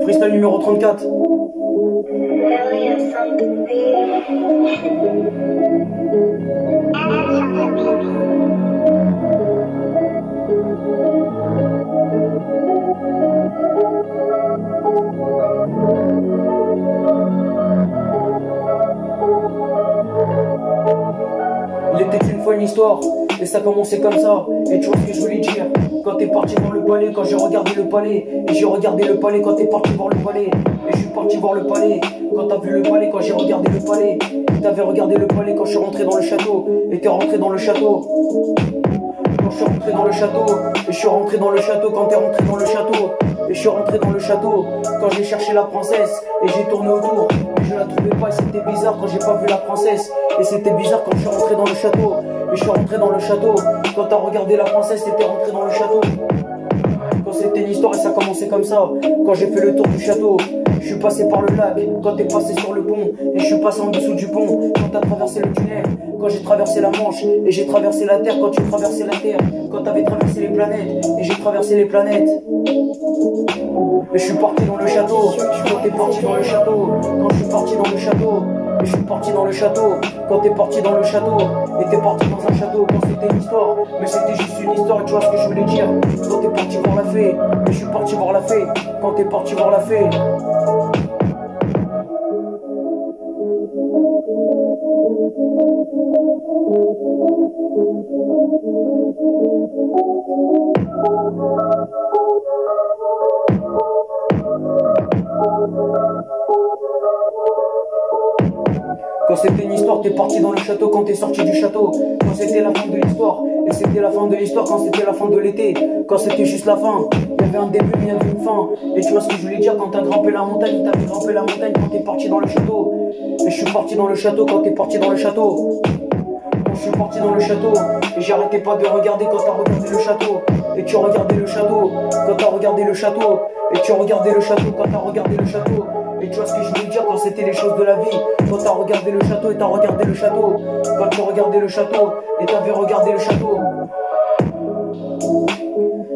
Freestyle numéro 34. Il était une fois une histoire, et ça commençait comme ça. Et tu vois ce que je voulais dire. Quand t'es parti voir le palais, quand j'ai regardé le palais. Et j'ai regardé le palais quand t'es parti voir le palais. Et je suis parti voir le palais. Quand t'as vu le palais, quand j'ai regardé le palais. T'avais regardé le palais quand je suis rentré dans le château. Et t'es rentré dans le château. Quand je suis rentré dans le château. Et je suis rentré dans le château quand t'es rentré dans le château. Et je suis rentré dans le château quand j'ai cherché la princesse. Et j'ai tourné autour, mais je la trouvais pas. Et c'était bizarre quand j'ai pas vu la princesse. Et c'était bizarre quand je suis rentré dans le château. Et je suis rentré dans le château quand t'as regardé la princesse. T'étais rentré dans le château. Quand c'était une histoire et ça commençait comme ça. Quand j'ai fait le tour du château, je suis passé par le lac. Quand t'es passé sur le pont, et je suis passé en dessous du pont. Quand t'as traversé le tunnel, quand j'ai traversé la Manche, et j'ai traversé la Terre. Quand tu traversais la Terre, quand t'avais traversé les planètes, et j'ai traversé les planètes. Et je suis parti dans le château. Quand t'es parti dans le château, quand je suis parti dans le château. Et je suis parti dans le château, quand t'es parti dans le château. Et t'es parti dans un château quand c'était une histoire. Mais c'était juste une histoire et tu vois ce que je voulais dire. Quand t'es parti voir la fée, et je suis parti voir la fée. Quand t'es parti voir la fée. Quand c'était une histoire, t'es parti dans le château quand t'es sorti du château. Quand c'était la fin de l'histoire, et c'était la fin de l'histoire quand c'était la fin de l'été. Quand c'était juste la fin, il y avait un début mais il y avait une fin. Et tu vois ce que je voulais dire quand t'as grimpé la montagne, t'avais grimpé la montagne quand t'es parti dans le château. Et je suis parti dans le château quand t'es parti dans le château. Quand je suis parti dans le château, et j'arrêtais pas de regarder quand t'as regardé le château. Et tu regardais le château, quand t'as regardé le château. Et tu regardais le château quand t'as regardé le château. Et tu vois ce que je voulais dire quand c'était les choses de la vie. Quand t'as regardé le château et t'as regardé le château. Quand tu regardais le château et t'avais regardé le château.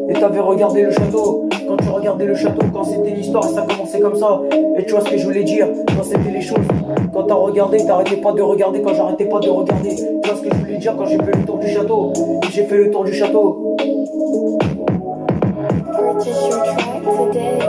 Et t'avais regardé le château. Quand tu regardais le château, quand c'était l'histoire et ça commençait comme ça. Et tu vois ce que je voulais dire quand c'était les choses. Quand t'as regardé, t'arrêtais pas de regarder. Quand j'arrêtais pas de regarder. Tu vois ce que je voulais dire quand j'ai fait le tour du château. Et j'ai fait le tour du château. Purchase your track today.